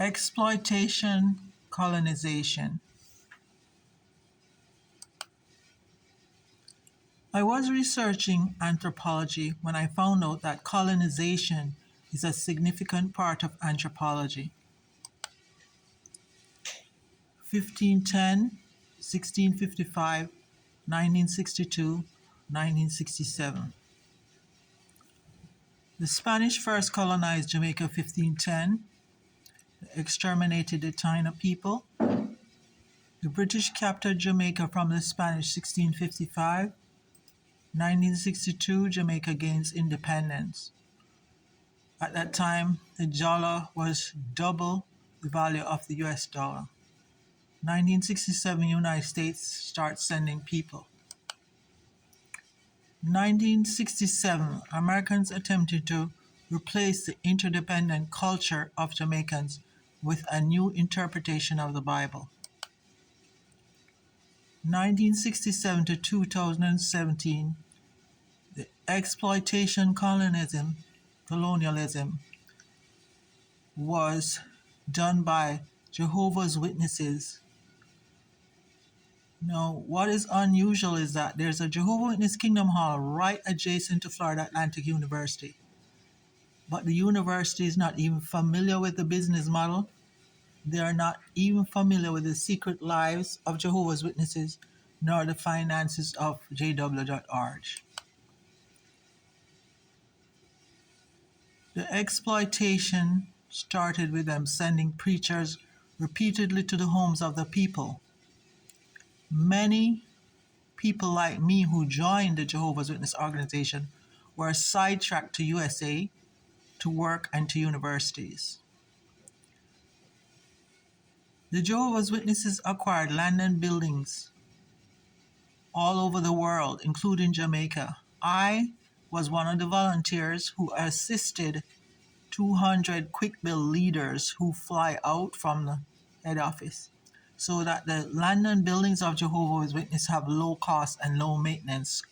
Exploitation Colonization. I was researching anthropology when I found out that colonization is a significant part of anthropology. 1510, 1655, 1962, 1967. The Spanish first colonized Jamaica 1510, exterminated the Taino people. The British captured Jamaica from the Spanish 1655. 1962, Jamaica gains independence. At that time, the dollar was double the value of the US dollar. 1967, United States starts sending people. 1967, Americans attempted to replace the interdependent culture of Jamaicans with a new interpretation of the Bible. 1967 to 2017, the exploitation colonialism was done by Jehovah's Witnesses. Now, what is unusual is that there's a Jehovah's Witness Kingdom Hall right adjacent to Florida Atlantic University. But the university is not even familiar with the business model. They are not even familiar with the secret lives of Jehovah's Witnesses, nor the finances of JW.org. The exploitation started with them sending preachers repeatedly to the homes of the people. Many people like me who joined the Jehovah's Witness organization were sidetracked to USA, to work, and to universities. The Jehovah's Witnesses acquired land and buildings all over the world, including Jamaica. I was one of the volunteers who assisted 200 quick bill leaders who fly out from the head office so that the land and buildings of Jehovah's Witnesses have low cost and low maintenance.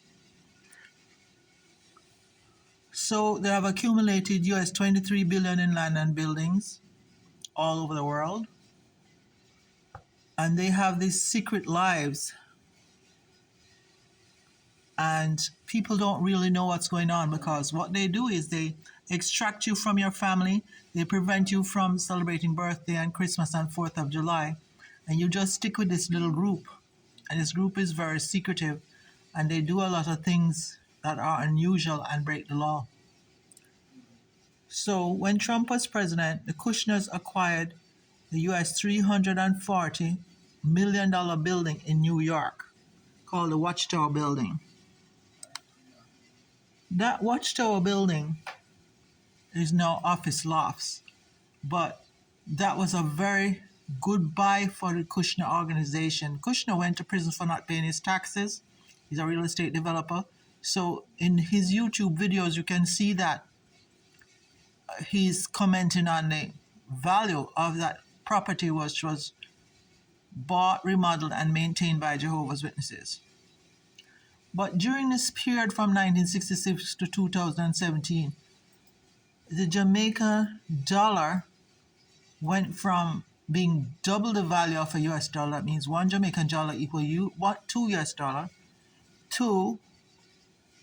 So they have accumulated US 23 billion in land and buildings all over the world. And they have these secret lives. And people don't really know what's going on, because what they do is they extract you from your family. They prevent you from celebrating birthday and Christmas and 4th of July. And you just stick with this little group. And this group is very secretive. And they do a lot of things that are unusual and break the law. So when Trump was president, the Kushners acquired the US $340 million building in New York called the Watchtower Building. That Watchtower Building is now office lofts, but that was a very good buy for the Kushner organization. Kushner went to prison for not paying his taxes. He's a real estate developer. So in his YouTube videos, you can see that he's commenting on the value of that property, which was bought, remodeled, and maintained by Jehovah's Witnesses. But during this period from 1966 to 2017, the Jamaica dollar went from being double the value of a US dollar, that means one Jamaican dollar equal two US dollar, to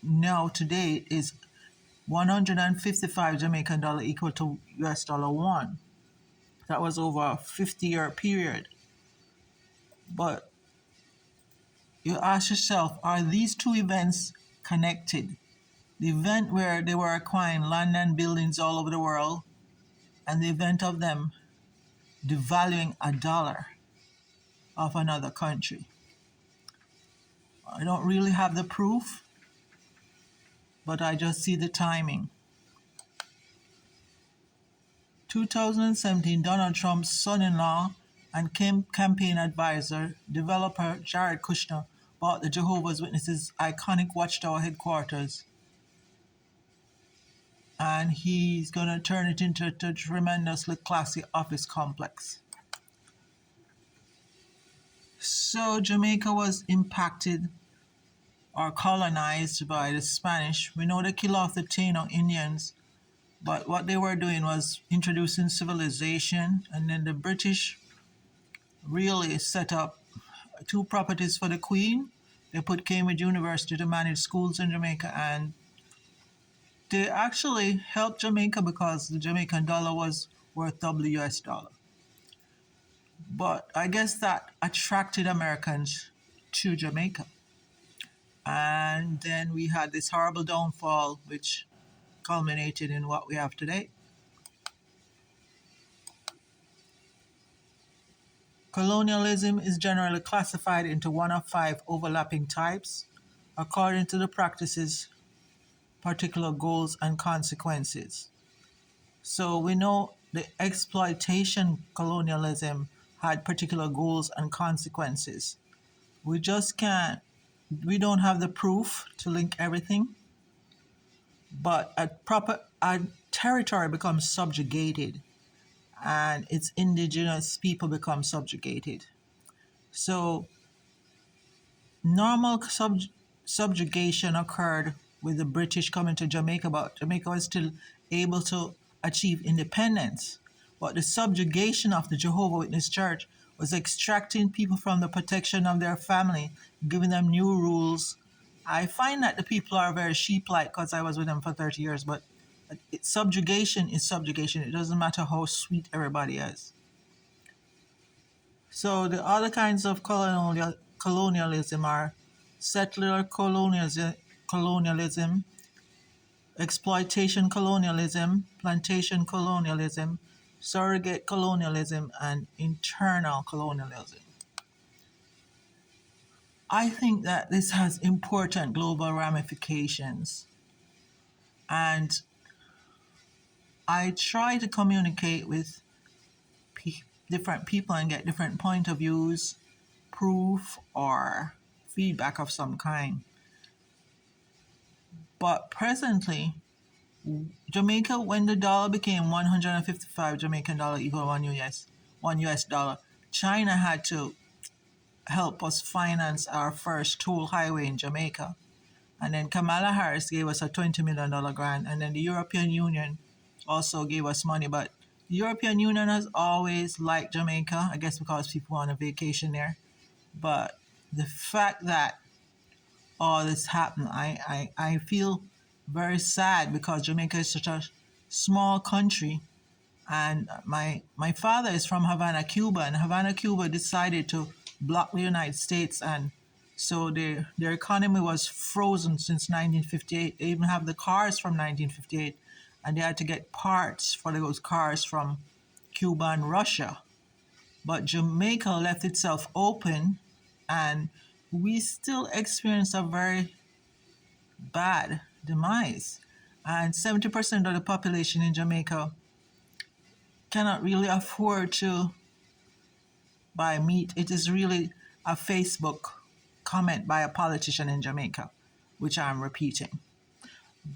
now today is 155 Jamaican dollar equal to US dollar 1. That was over a 50-year period. But you ask yourself, are these two events connected? The event where they were acquiring land and buildings all over the world, and the event of them devaluing a dollar of another country. I don't really have the proof, but I just see the timing. 2017, Donald Trump's son-in-law and campaign advisor, developer Jared Kushner, bought the Jehovah's Witnesses' iconic Watchtower headquarters. And he's going to turn it into a tremendously classy office complex. So Jamaica was impacted or colonized by the Spanish. We know they killed off the Taino Indians, But what they were doing was introducing civilization, and then the British really set up two properties for the Queen. They put Cambridge University to manage schools in Jamaica, and they actually helped Jamaica because the Jamaican dollar was worth double the US dollar. But I guess that attracted Americans to Jamaica. And then we had this horrible downfall, which culminated in what we have today. Colonialism is generally classified into one of five overlapping types according to the practice's particular goals and consequences. So we know the exploitation colonialism had particular goals and consequences. We just can't, we don't have the proof to link everything, but a territory becomes subjugated and its indigenous people become subjugated. So normal subjugation occurred with the British coming to Jamaica, but Jamaica was still able to achieve independence. But the subjugation of the Jehovah Witness Church was extracting people from the protection of their family, giving them new rules. I find that the people are very sheep-like because I was with them for 30 years, but subjugation is subjugation. It doesn't matter how sweet everybody is. So the other kinds of colonialism are settler colonialism, exploitation colonialism, plantation colonialism, surrogate colonialism, and internal colonialism. I think that this has important global ramifications, and I try to communicate with different people and get different point of views, proof, or feedback of some kind. But presently, Jamaica, when the dollar became 155 Jamaican dollar equal one US dollar, China had to help us finance our first toll highway in Jamaica. And then Kamala Harris gave us a $20 million grant. And then the European Union also gave us money. But the European Union has always liked Jamaica, I guess because people want a vacation there. But the fact that all this happened, I feel very sad because Jamaica is such a small country. And my father is from Havana, Cuba, and Havana, Cuba decided to block the United States, and so their economy was frozen since 1958. They even have the cars from 1958, and they had to get parts for those cars from Cuba and Russia. But Jamaica left itself open, and we still experience a very bad demise. And 70% of the population in Jamaica cannot really afford to buy meat. It is really a Facebook comment by a politician in Jamaica, which I'm repeating.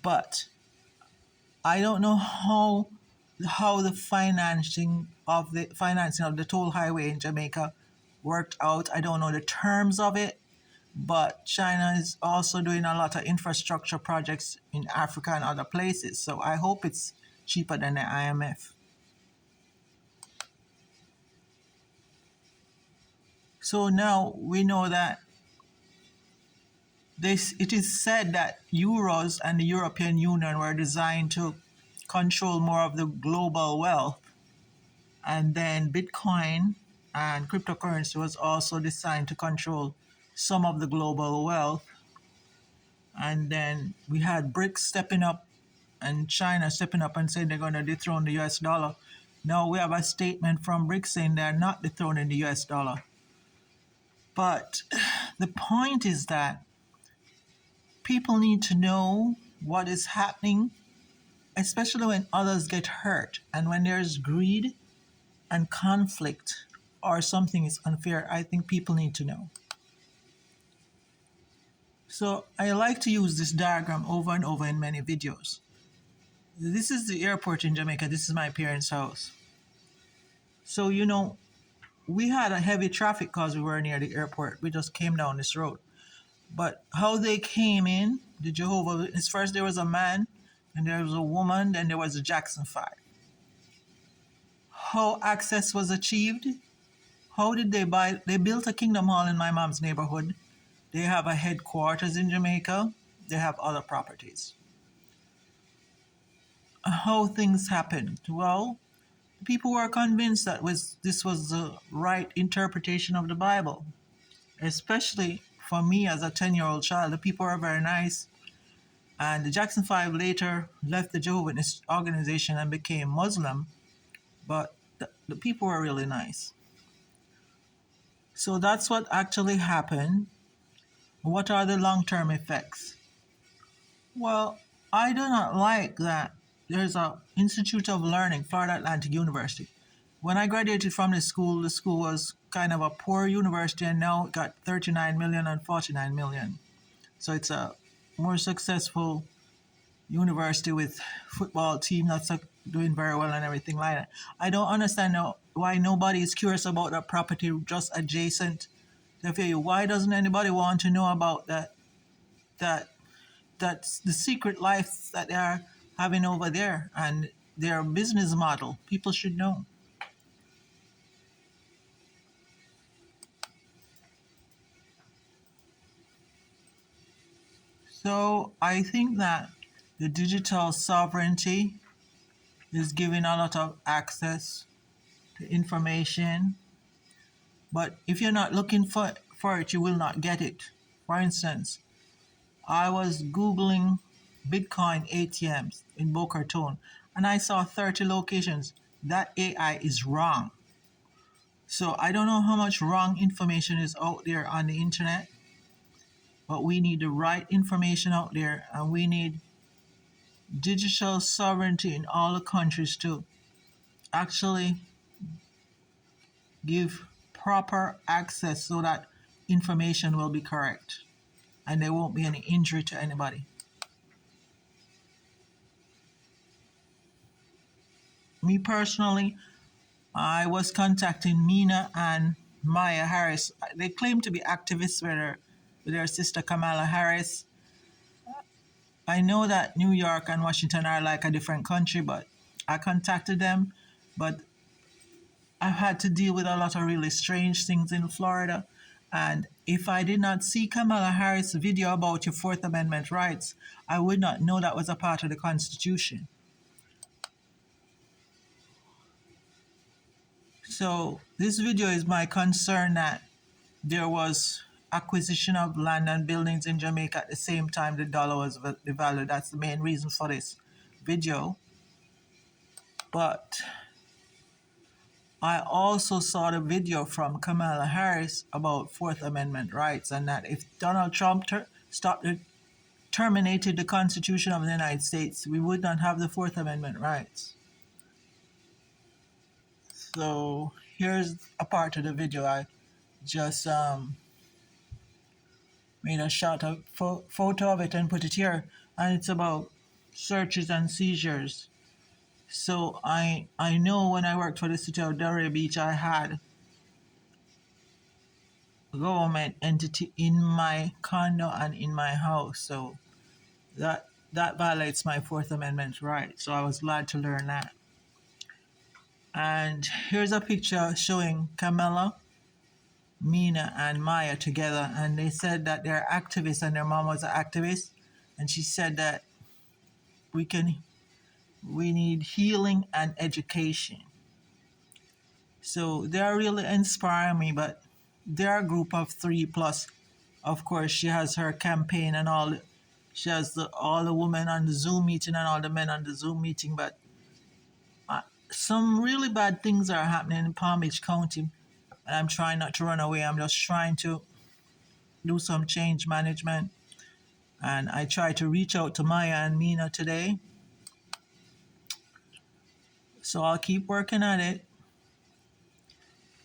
But I don't know how the financing of the toll highway in Jamaica worked out. I don't know the terms of it, but China is also doing a lot of infrastructure projects in Africa and other places. So I hope it's cheaper than the IMF. So now we know that it is said that euros and the European Union were designed to control more of the global wealth. And then Bitcoin and cryptocurrency was also designed to control some of the global wealth. And then we had BRICS stepping up and China stepping up and saying they're going to dethrone the US dollar. Now we have a statement from BRICS saying they're not dethroning the US dollar. But the point is that people need to know what is happening, especially when others get hurt and when there's greed and conflict or something is unfair. I think people need to know. So I like to use this diagram over and over in many videos. This is the airport in Jamaica. This is my parents' house. So, we had a heavy traffic because we were near the airport. We just came down this road. But how they came in, the Jehovah Witness, first there was a man and there was a woman, then there was the Jackson 5. How access was achieved? How did they buy? They built a Kingdom Hall in my mom's neighborhood. They have a headquarters in Jamaica. They have other properties. How things happened? Well, people were convinced that this was the right interpretation of the Bible. Especially for me as a 10-year-old child, the people were very nice. And the Jackson 5 later left the Jehovah's Witness organization and became Muslim, but the people were really nice. So that's what actually happened. What are the long-term effects? Well, I do not like that there's a Institute of Learning, Florida Atlantic University. When I graduated from the school was kind of a poor university, and now it got 39 million and 49 million. So it's a more successful university with football team that's doing very well and everything like that. I don't understand now why nobody is curious about that property just adjacent to FAU. Why doesn't anybody want to know about that that's the secret life that they are having over there and their business model? People should know. So I think that the digital sovereignty is giving a lot of access to information, but if you're not looking for it, you will not get it. For instance, I was Googling Bitcoin ATMs in Boca Raton and I saw 30 locations. That AI is wrong. So I don't know how much wrong information is out there on the internet, but we need the right information out there, and we need digital sovereignty in all the countries to actually give proper access so that information will be correct and there won't be any injury to anybody. Me personally, I was contacting Mina and Maya Harris. They claim to be activists with their sister Kamala Harris. I know that New York and Washington are like a different country, but I contacted them. But I've had to deal with a lot of really strange things in Florida. And if I did not see Kamala Harris' video about your Fourth Amendment rights, I would not know that was a part of the Constitution. So this video is my concern that there was acquisition of land and buildings in Jamaica at the same time the dollar was devalued. That's the main reason for this video. But I also saw the video from Kamala Harris about Fourth Amendment rights, and that if Donald Trump terminated the Constitution of the United States, we would not have the Fourth Amendment rights. So here's a part of the video. I just made a shot of photo of it and put it here, and it's about searches and seizures. So I know when I worked for the city of Delray Beach, I had a government entity in my condo and in my house. So that violates my Fourth Amendment right. So I was glad to learn that. And here's a picture showing Camilla, Mina, and Maya together, and they said that they're activists and their mom was an activist, and she said that we need healing and education. So they are really inspiring me, but they're a group of three plus. Of course, she has her campaign and she has all the women on the Zoom meeting and all the men on the Zoom meeting, but some really bad things are happening in Palm Beach County, and I'm trying not to run away. I'm just trying to do some change management, and I try to reach out to Maya and Mina today. So I'll keep working at it.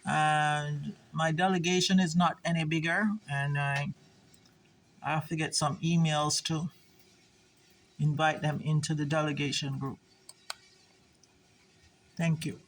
And my delegation is not any bigger, and I have to get some emails to invite them into the delegation group. Thank you.